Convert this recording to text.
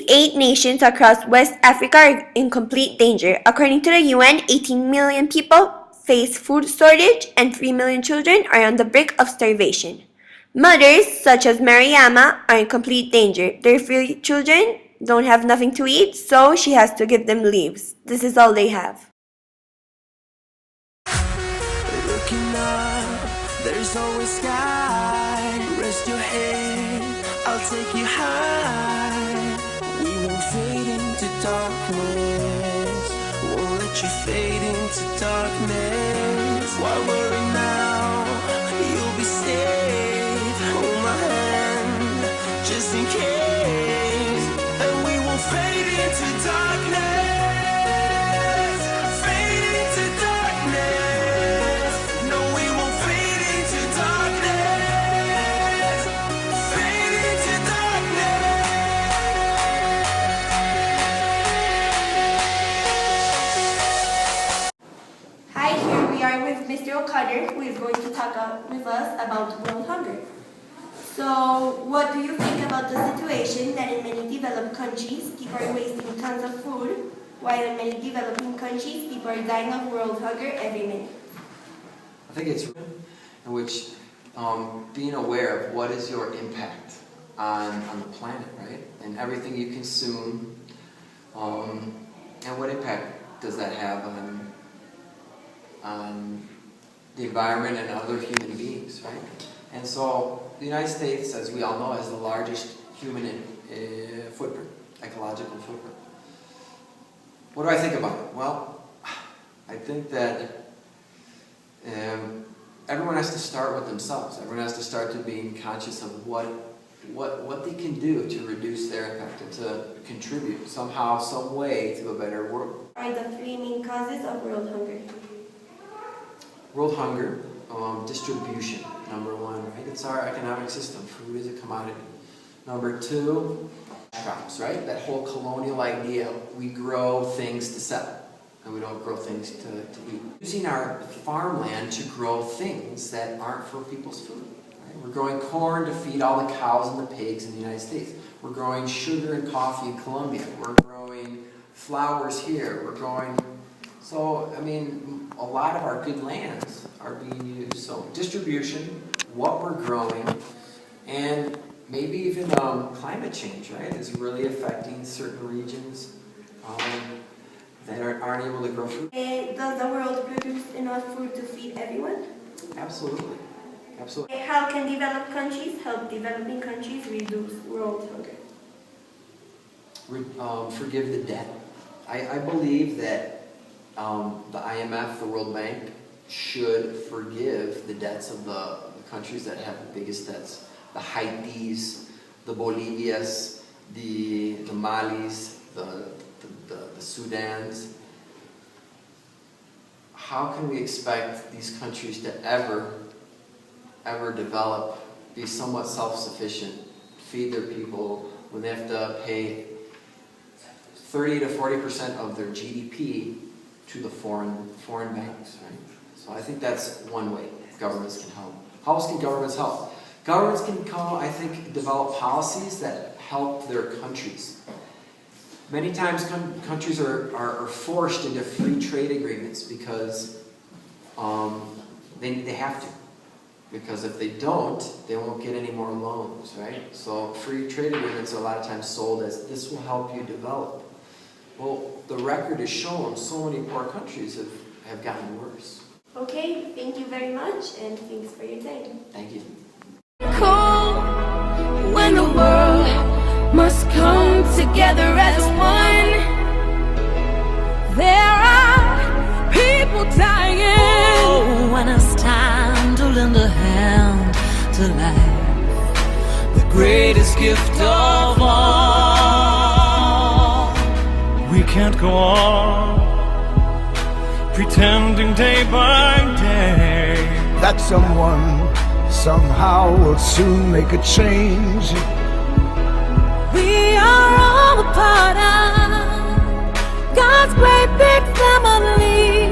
8 nations across West Africa are in complete danger. According to the UN, 18 million people face food shortage and 3 million children are on the brink of starvation. Mothers, such as Mariama, are in complete danger. Their 3 children don't have nothing to eat, so she has to give them leaves. This is all they have. Looking up, there's always sky. Rest your head, I'll take you high. We won't fade into darkness. Won't let you fade into darkness. Why worry now? You'll be safe. Hold my hand, just in case. And we won't fade into darkness. Fade into darkness. No, we won't fade into darkness. Fade into darkness. Hi, here we are with Mr. O'Connor, who is going to talk with us about world hunger. So, what do you think about the situation that in many developed countries, people are wasting tons of food, while in many developing countries, people are dying of world hunger every minute? I think it's in which being aware of what is your impact on the planet, right? And everything you consume, and what impact does that have on the environment and other human beings, right? And so the United States, as we all know, has the largest human footprint, ecological footprint. What do I think about it? Well, I think that everyone has to start with themselves. Everyone has to start to being conscious of what they can do to reduce their impact and to contribute somehow, some way to a better world. What are the 3 main causes of world hunger? World hunger, distribution, number 1, right? It's our economic system. Food is a commodity. Number 2, crops, right? That whole colonial idea, we grow things to sell, and we don't grow things to eat. Using our farmland to grow things that aren't for people's food. Right? We're growing corn to feed all the cows and the pigs in the United States. We're growing sugar and coffee in Colombia. We're growing flowers here. We're growing... So, I mean, a lot of our good lands are being used. So, distribution, what we're growing, and maybe even climate change, right, is really affecting certain regions that aren't able to grow food. Does the world produce enough food to feed everyone? Absolutely. Absolutely. How can developed countries help developing countries reduce world hunger? Forgive the debt. I believe that the IMF, the World Bank, should forgive the debts of the countries that have the biggest debts. The Haitis, the Bolivias, the Malis, the Sudans. How can we expect these countries to ever develop, be somewhat self-sufficient, feed their people, when they have to pay 30 to 40% of their GDP to the foreign banks, right? So I think that's one way governments can help. How else can governments help? Governments can I think, develop policies that help their countries. Many times countries are forced into free trade agreements because they have to. Because if they don't, they won't get any more loans, right? So free trade agreements are a lot of times sold as, this will help you develop. Well, the record has shown so many poor countries have gotten worse. Okay, thank you very much, and thanks for your time. Thank you. Cool when the world must come together as one. There are people dying. Oh, when it's time to lend a hand to life, the greatest gift of all. We can't go on pretending day by day that someone somehow will soon make a change. We are all a part of God's great big family.